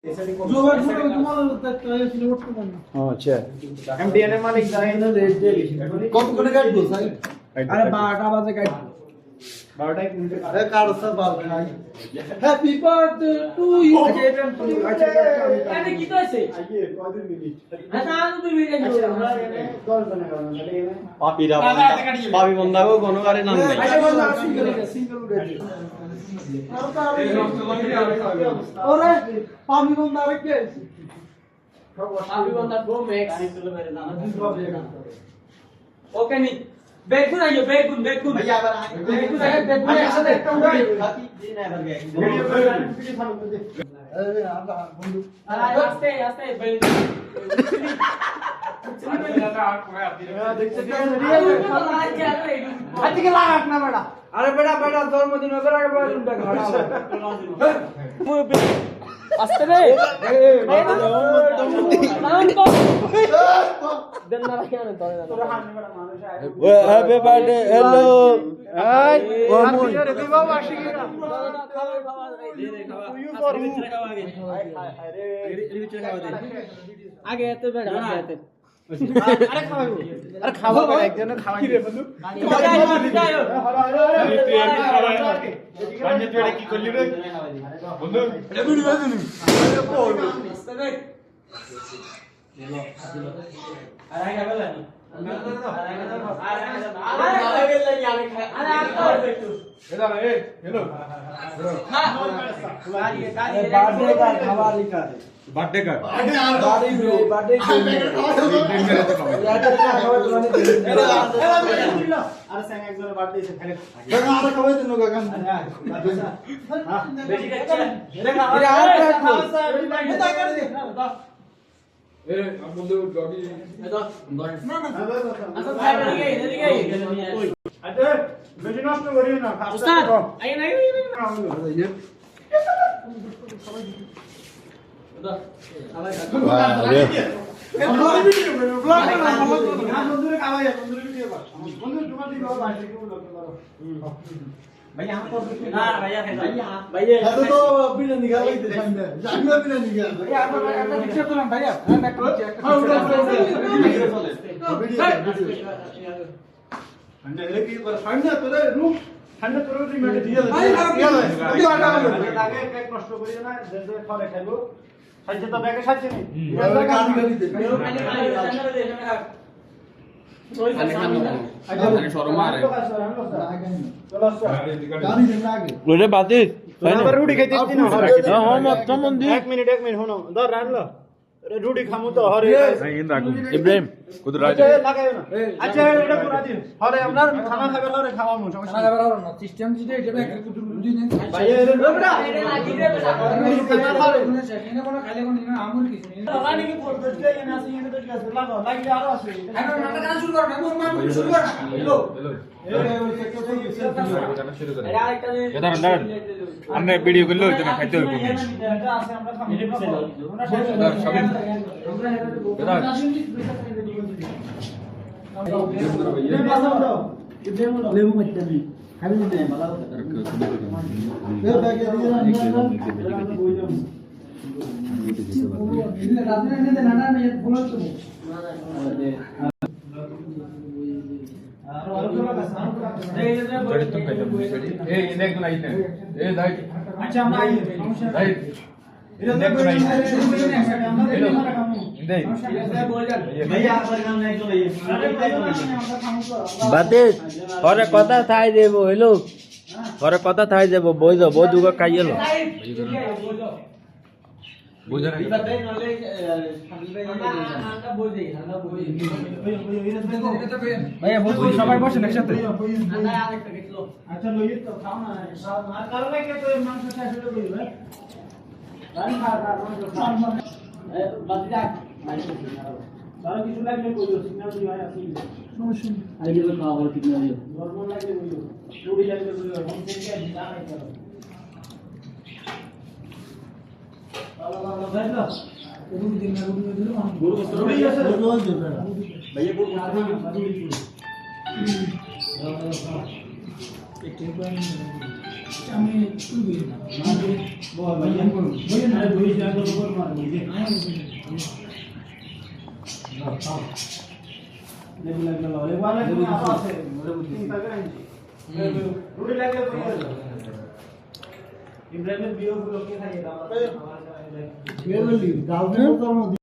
अच्छा एमटीएन मालिक जाएगा रेट दे कौन कौन गाइड दो साइड अरे 12 बजे गाइड 12 एक मिनट अरे कार सब बाल खाई हैप्पी बर्थडे टू यू अच्छा अरे कितना से आइए 5 मिनट अच्छा आनु तो मिल जाएगा कॉल बनेगा पापीरा पापी बंदा को कोनो गारे नाम नहीं अच्छा बंदा सिंगल रेट और पापी बंदा रखे अभी बंदा गो मैक्स ओके नहीं बेगुन आइयो बेगुन भैया बेगुन ऐसा देखता हूं अरे आप बंदू आस्ते बेगुन अरे बेटा जन्मदिन में बेटा आस्ते रे happy birthday hello hi come on आगे तो बेटा आते अरे खावा बेटा एक जन खावा की रे बंदू की करली रे बंदू बर्थडे का भैया हम भैया तो बिना निकाल ही दे जानियो बिना निकाल भैया आप पिक्चर तो भैया मैं ठंडा है कि ठंडा तो रूम ठंडा तो रूम में दिया आगे एक नष्ट करी ना जैसे फले खाइबो সাইজে তো ব্যাগে সাইজে নেই গাড়ি গাড়ি দে ওরে বাতিল রুটি খাইতে দিন হ্যাঁ মত সম্বন্ধি 1 মিনিট শুনো ধর রাখলো রুটি খামু তো হরে ইব্রাহিম কুদ রাজ লাগায়ো না আচ্ছা এটা পুরা দিন হরে আপনার খানা খাবে হরে খাওয়ামু সমস্যা খানা খাবে না সিস্টেম যেটা এটা ব্যাগ রুটি নেন ভাই এর বেটা এটা লাগি রে বেটা সেখানে কোন খাইলে কোন না আমল কিছু নেই রানি কি ফোন করতে এনে আসি এনে তো কাছে লাগো লাগি আরো আছে এখন নাটক কাজ শুরু করো না মোর মান শুরু করো হ্যালো আমরা ভিডিও করলে হইতো না খাইতে হইব লেবু মধ্যে নেই খাবি না ভালো ঘরে কথা থাই দেব হইলো ঘরে কথা থাই দেব বই যাও বই দুগা খাইয়েলো বুঝা না ভাইয়া বসুন সবাই বসেন একসাথে আচ্ছা লইয়ে তো খাও না আর কারণ লাগে তো মাংস শেষ হয়ে গেল রান খা বাদ যা আর কিছু লাগলে কইও সিগন্যাল দিও আসি শুনুন আগে তো খাওয়া হল ঠিক না দিও নরমাল লাগলে কইও রুটি লাগলে কইও হোম থেকে দিতা নাই করো भैया को আমি শুরু করি না বল ভাইয়া করুন বলেন না দুই জায়গা উপর মার বুঝে আমি দেখি লাগলো লালে ওয়ালা কি আছে বলে বুঝি রুটি লাগলে কই ইব্রাহিমের বিয়ে গুলো কে খাইয়ে দাও আমার বিয়ে বলি গাল